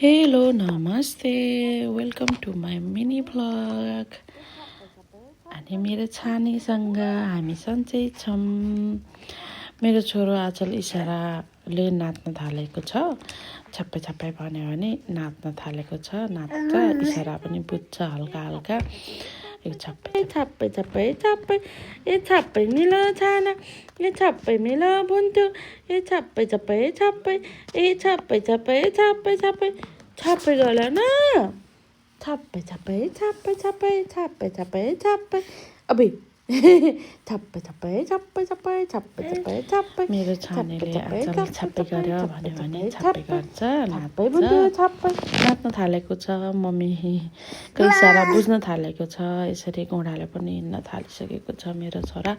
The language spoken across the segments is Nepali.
हेलो नमस्ते welcome to my mini vlog अनि मेरो छानीसँग हामी सन्चै छौँ। मेरो छोरो आजल इसाराले नाच्न थालेको छ। छप्पै छप्पै भन्यो भने नाच्न थालेको छ। नाच्छ, इसारा पनि बुझ्छ हल्का हल्का। यो छप्पै छप्पै छप्पै छप्पै ए छप्पै मिलो छाना ए छप्पै मिलो बुन्टु ए छप्पै छप्पै छप्पै ए छप्पै छप्पै छप्पै छप्पै छप्पै गयो न छप्पै छप्पै छप्पै छप्पै छप्पै छप्पै छप्पै अबे छप्पै छप्पै छप्पै छप्पै छप्पै छप्पै छप्पै मेरो छानेले आजल छप्पै गर्यो भन्यो भने छप्पै गर्छ, नाच्न थालेको छ। मम्मीको इसारा बुझ्न थालेको छ। यसरी घोडाले पनि हिँड्न थालिसकेको छ। मेरो छोरा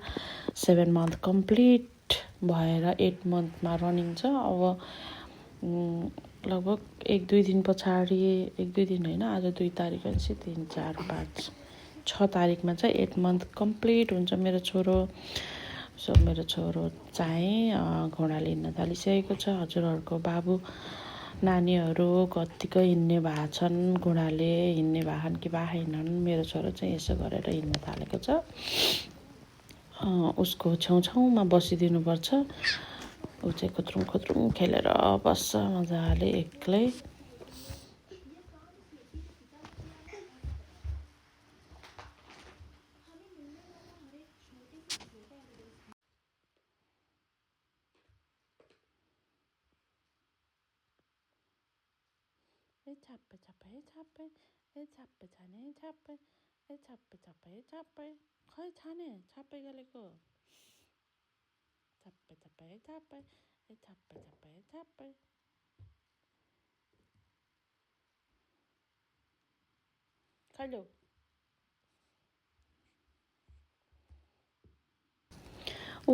7 मन्थ कम्प्लिट भएर 8 मन्थमा रनिङ छ। अब लगभग 1-2 दिन पछाडि, 1-2 दिन होइन, आज 2 तारिक भनेपछि 3, 4, 5, 6 तारिकमा चाहिँ 8 मन्थ कम्प्लिट हुन्छ मेरो छोरो। सो मेरो छोरो चाहिँ घोडाले हिँड्न थालिसकेको छ। हजुरहरूको बाबु नानीहरू कत्तिको हिँड्ने भएको छन्, घोडाले हिँड्ने भएछन् कि भएनन्। मेरो छोरो चाहिँ यसो गरेर हिँड्न थालेको छ। उसको छेउछाउमा बसिदिनुपर्छ। ऊ चाहिँ खुत्रुङ खुत्रुङ खेलेर बस्छ मजाले एक्लै। ए छप्पै छप्पै छप्पै ए छप्पै छाने छप्पै ए छप्पै छप्पै छप्पै खै छाने छप्पै गलेको छप्पै छप्पै छप्पै ए छप्पै छप्पै छप्पै खैलो।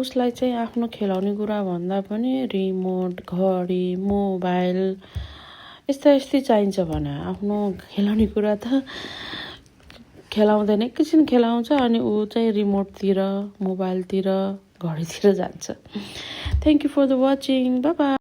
उसलाई चाहिँ आफ्नो खेलाउने कुरा भन्दा पनि रिमोट, घडी, मोबाइल यस्तै चाहिन्छ भने आफ्नो खेलाउने कुरा त खेलाउँदैन। एकैछिन खेलाउँछ अनि ऊ चाहिँ रिमोटतिर, मोबाइलतिर, घडीतिर जान्छ। Thank you for the watching. Bye by.